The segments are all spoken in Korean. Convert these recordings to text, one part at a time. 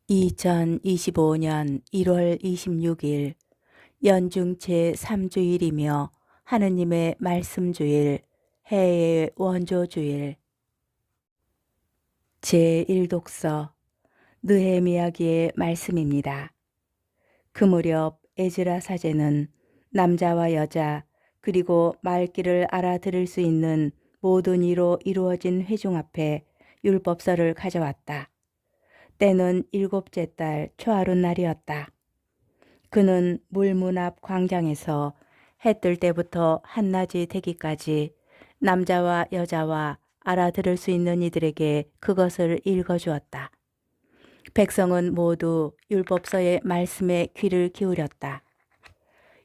2025년 1월 26일 연중 제3주일이며 하느님의 말씀주일, 해의 원조주일. 제1독서 느헤미야기의 말씀입니다. 그 무렵 에즈라 사제는 남자와 여자 그리고 말귀를 알아들을 수 있는 모든 이로 이루어진 회중 앞에 율법서를 가져왔다. 때는 7째 달 초하룻 날이었다. 그는 물문 앞 광장에서 해 뜰 때부터 한낮이 되기까지 남자와 여자와 알아들을 수 있는 이들에게 그것을 읽어주었다. 백성은 모두 율법서의 말씀에 귀를 기울였다.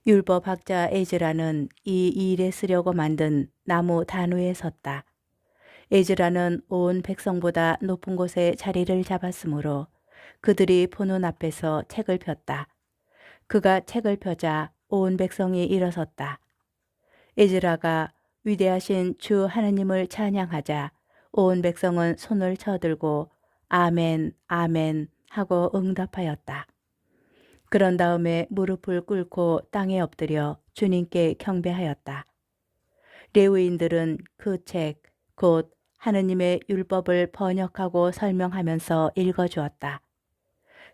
율법학자 에즈라는 이 일에 쓰려고 만든 나무 단위에 섰다. 에즈라는 온 백성보다 높은 곳에 자리를 잡았으므로 그들이 보는 앞에서 책을 폈다. 그가 책을 펴자 온 백성이 일어섰다. 에즈라가 위대하신 주 하느님을 찬양하자 온 백성은 손을 쳐들고 아멘, 아멘 하고 응답하였다. 그런 다음에 무릎을 꿇고 땅에 엎드려 주님께 경배하였다. 레위인들은 그 책, 곧 하느님의 율법을 번역하고 설명하면서 읽어주었다.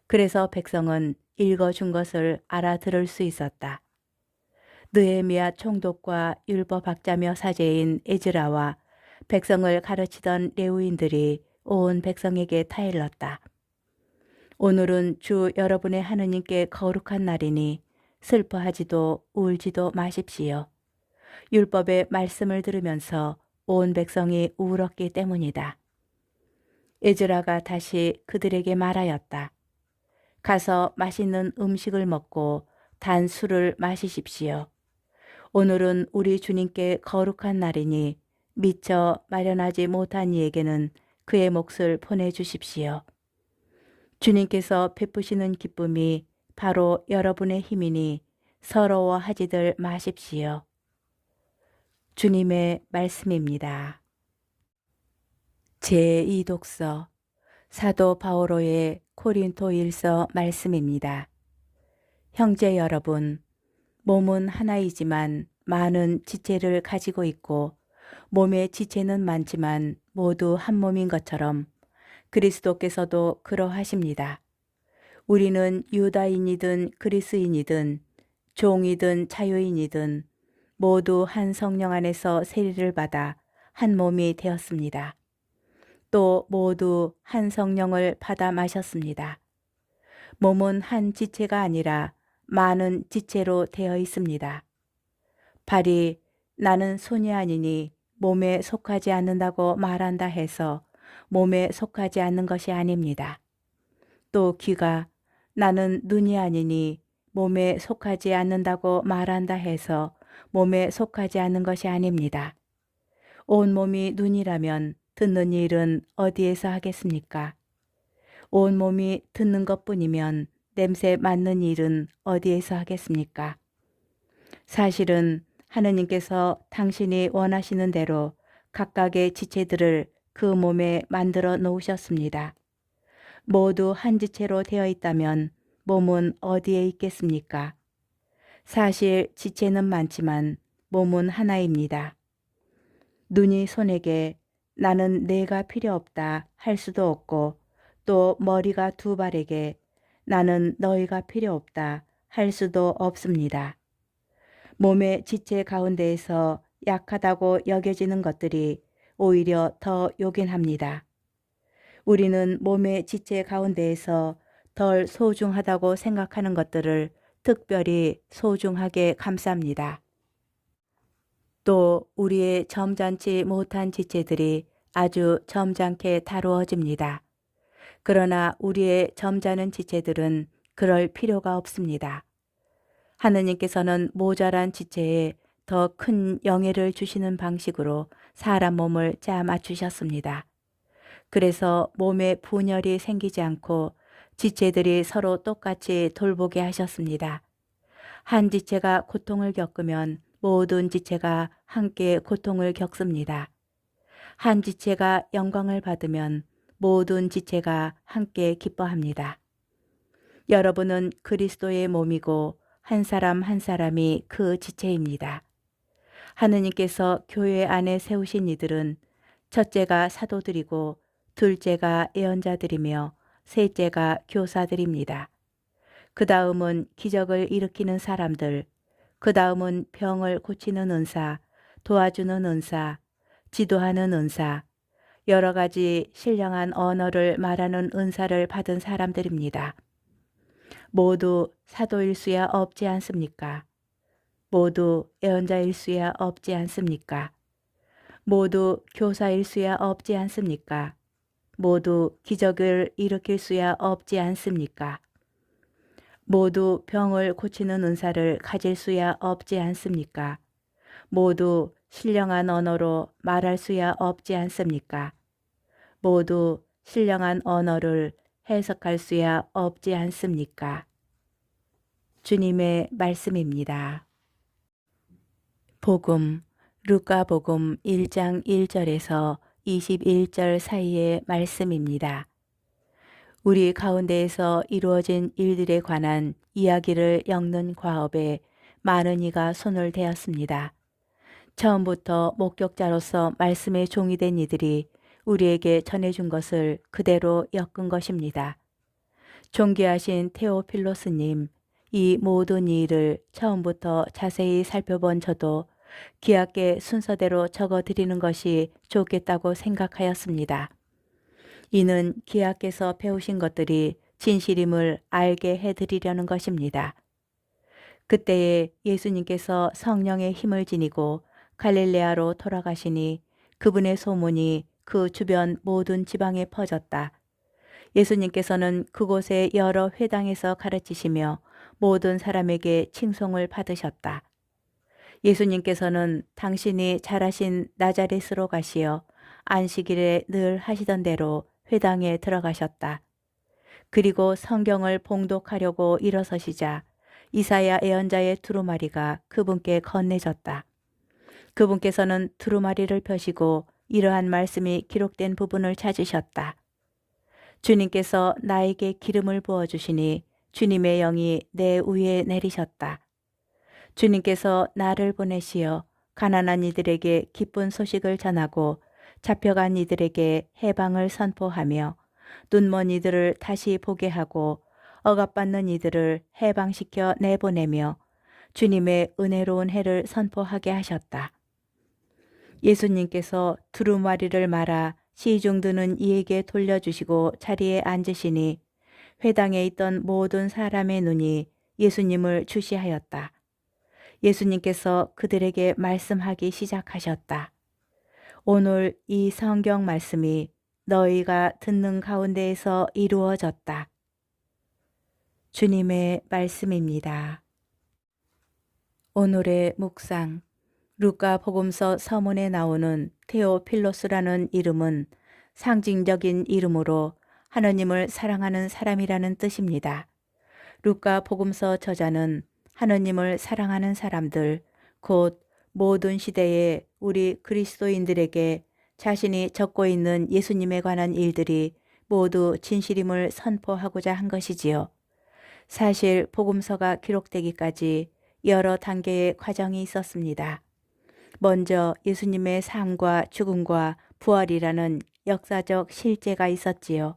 그래서 백성은 읽어준 것을 알아들을 수 있었다. 느헤미야 총독과 율법학자며 사제인 에즈라와 백성을 가르치던 레위인들이 온 백성에게 타일렀다. 오늘은 주 여러분의 하느님께 거룩한 날이니 슬퍼하지도 울지도 마십시오. 율법의 말씀을 들으면서 온 백성이 울었기 때문이다. 에즈라가 다시 그들에게 말하였다. 가서 맛있는 음식을 먹고 단 술을 마시십시오. 오늘은 우리 주님께 거룩한 날이니 미처 마련하지 못한 이에게는 그의 몫을 보내주십시오. 주님께서 베푸시는 기쁨이 바로 여러분의 힘이니 서러워하지들 마십시오. 주님의 말씀입니다. 제2독서 사도 바오로의 코린토 일서 말씀입니다. 형제 여러분, 몸은 하나이지만 많은 지체를 가지고 있고 몸의 지체는 많지만 모두 한 몸인 것처럼 그리스도께서도 그러하십니다. 우리는 유다인이든 그리스인이든 종이든 자유인이든 모두 한 성령 안에서 세리를 받아 한 몸이 되었습니다. 또 모두 한 성령을 받아 마셨습니다. 몸은 한 지체가 아니라 많은 지체로 되어 있습니다. 발이 나는 손이 아니니 몸에 속하지 않는다고 말한다 해서 몸에 속하지 않는 것이 아닙니다. 또 귀가 나는 눈이 아니니 몸에 속하지 않는다고 말한다 해서 몸에 속하지 않는 것이 아닙니다. 온 몸이 눈이라면 듣는 일은 어디에서 하겠습니까? 온 몸이 듣는 것뿐이면 냄새 맡는 일은 어디에서 하겠습니까? 사실은 하느님께서 당신이 원하시는 대로 각각의 지체들을 그 몸에 만들어 놓으셨습니다. 모두 한 지체로 되어 있다면 몸은 어디에 있겠습니까? 사실 지체는 많지만 몸은 하나입니다. 눈이 손에게 나는 내가 필요 없다 할 수도 없고 또 머리가 두 발에게 나는 너희가 필요 없다 할 수도 없습니다. 몸의 지체 가운데에서 약하다고 여겨지는 것들이 오히려 더 요긴합니다. 우리는 몸의 지체 가운데에서 덜 소중하다고 생각하는 것들을 특별히 소중하게 감쌉니다. 또 우리의 점잖지 못한 지체들이 아주 점잖게 다루어집니다. 그러나 우리의 점잖은 지체들은 그럴 필요가 없습니다. 하느님께서는 모자란 지체에 더 큰 영예를 주시는 방식으로 사람 몸을 짜 맞추셨습니다. 그래서 몸에 분열이 생기지 않고 지체들이 서로 똑같이 돌보게 하셨습니다. 한 지체가 고통을 겪으면 모든 지체가 함께 고통을 겪습니다. 한 지체가 영광을 받으면 모든 지체가 함께 기뻐합니다. 여러분은 그리스도의 몸이고 한 사람 한 사람이 그 지체입니다. 하느님께서 교회 안에 세우신 이들은 첫째가 사도들이고 둘째가 예언자들이며 셋째가 교사들입니다. 그 다음은 기적을 일으키는 사람들, 그 다음은 병을 고치는 은사, 도와주는 은사, 지도하는 은사, 여러 가지 신령한 언어를 말하는 은사를 받은 사람들입니다. 모두 사도일 수야 없지 않습니까? 모두 예언자일 수야 없지 않습니까? 모두 교사일 수야 없지 않습니까? 모두 기적을 일으킬 수야 없지 않습니까? 모두 병을 고치는 은사를 가질 수야 없지 않습니까? 모두 신령한 언어로 말할 수야 없지 않습니까? 모두 신령한 언어를 해석할 수야 없지 않습니까? 주님의 말씀입니다. 복음, 루카복음 1장 1절에서 21절 사이의 말씀입니다. 우리 가운데에서 이루어진 일들에 관한 이야기를 엮는 과업에 많은 이가 손을 대었습니다. 처음부터 목격자로서 말씀의 종이 된 이들이 우리에게 전해준 것을 그대로 엮은 것입니다. 존귀하신 테오필로스님, 이 모든 일을 처음부터 자세히 살펴본 저도 귀하게 순서대로 적어드리는 것이 좋겠다고 생각하였습니다. 이는 귀하께서 배우신 것들이 진실임을 알게 해드리려는 것입니다. 그때에 예수님께서 성령의 힘을 지니고 갈릴레아로 돌아가시니 그분의 소문이 그 주변 모든 지방에 퍼졌다. 예수님께서는 그곳의 여러 회당에서 가르치시며 모든 사람에게 칭송을 받으셨다. 예수님께서는 당신이 잘하신 나자렛으로 가시어 안식일에 늘 하시던 대로 회당에 들어가셨다. 그리고 성경을 봉독하려고 일어서시자 이사야 예언자의 두루마리가 그분께 건네졌다. 그분께서는 두루마리를 펴시고 이러한 말씀이 기록된 부분을 찾으셨다. 주님께서 나에게 기름을 부어주시니 주님의 영이 내 위에 내리셨다. 주님께서 나를 보내시어 가난한 이들에게 기쁜 소식을 전하고 잡혀간 이들에게 해방을 선포하며 눈먼 이들을 다시 보게 하고 억압받는 이들을 해방시켜 내보내며 주님의 은혜로운 해를 선포하게 하셨다. 예수님께서 두루마리를 말아 시중 드는 이에게 돌려주시고 자리에 앉으시니 회당에 있던 모든 사람의 눈이 예수님을 주시하였다. 예수님께서 그들에게 말씀하기 시작하셨다. 오늘 이 성경 말씀이 너희가 듣는 가운데에서 이루어졌다. 주님의 말씀입니다. 오늘의 묵상, 루카 복음서 서문에 나오는 테오필로스라는 이름은 상징적인 이름으로 하느님을 사랑하는 사람이라는 뜻입니다. 루카 복음서 저자는 하느님을 사랑하는 사람들, 곧 모든 시대에 우리 그리스도인들에게 자신이 적고 있는 예수님에 관한 일들이 모두 진실임을 선포하고자 한 것이지요. 사실 복음서가 기록되기까지 여러 단계의 과정이 있었습니다. 먼저 예수님의 삶과 죽음과 부활이라는 역사적 실제가 있었지요.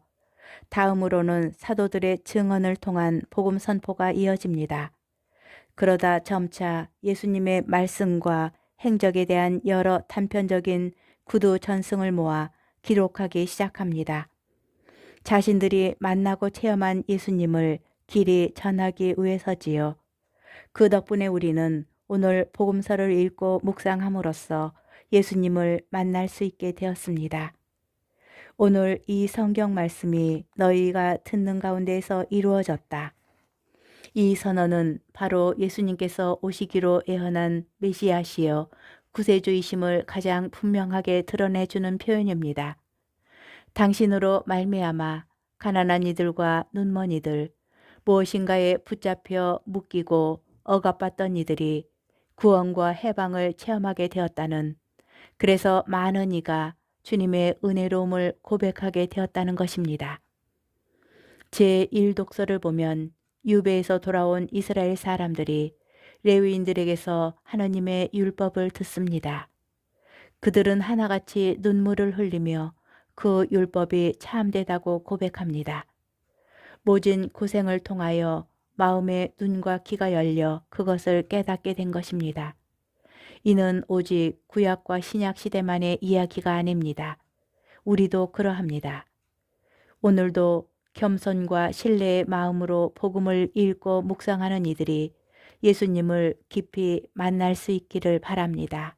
다음으로는 사도들의 증언을 통한 복음 선포가 이어집니다. 그러다 점차 예수님의 말씀과 행적에 대한 여러 단편적인 구두 전승을 모아 기록하기 시작합니다. 자신들이 만나고 체험한 예수님을 길이 전하기 위해서지요. 그 덕분에 우리는 오늘 복음서를 읽고 묵상함으로써 예수님을 만날 수 있게 되었습니다. 오늘 이 성경 말씀이 너희가 듣는 가운데에서 이루어졌다. 이 선언은 바로 예수님께서 오시기로 예언한 메시아시여 구세주이심을 가장 분명하게 드러내주는 표현입니다. 당신으로 말미암아 가난한 이들과 눈먼 이들, 무엇인가에 붙잡혀 묶이고 억압받던 이들이 구원과 해방을 체험하게 되었다는, 그래서 많은 이가 주님의 은혜로움을 고백하게 되었다는 것입니다. 제1독서를 보면 유배에서 돌아온 이스라엘 사람들이 레위인들에게서 하나님의 율법을 듣습니다. 그들은 하나같이 눈물을 흘리며 그 율법이 참되다고 고백합니다. 모진 고생을 통하여 마음의 눈과 귀가 열려 그것을 깨닫게 된 것입니다. 이는 오직 구약과 신약 시대만의 이야기가 아닙니다. 우리도 그러합니다. 오늘도 겸손과 신뢰의 마음으로 복음을 읽고 묵상하는 이들이 예수님을 깊이 만날 수 있기를 바랍니다.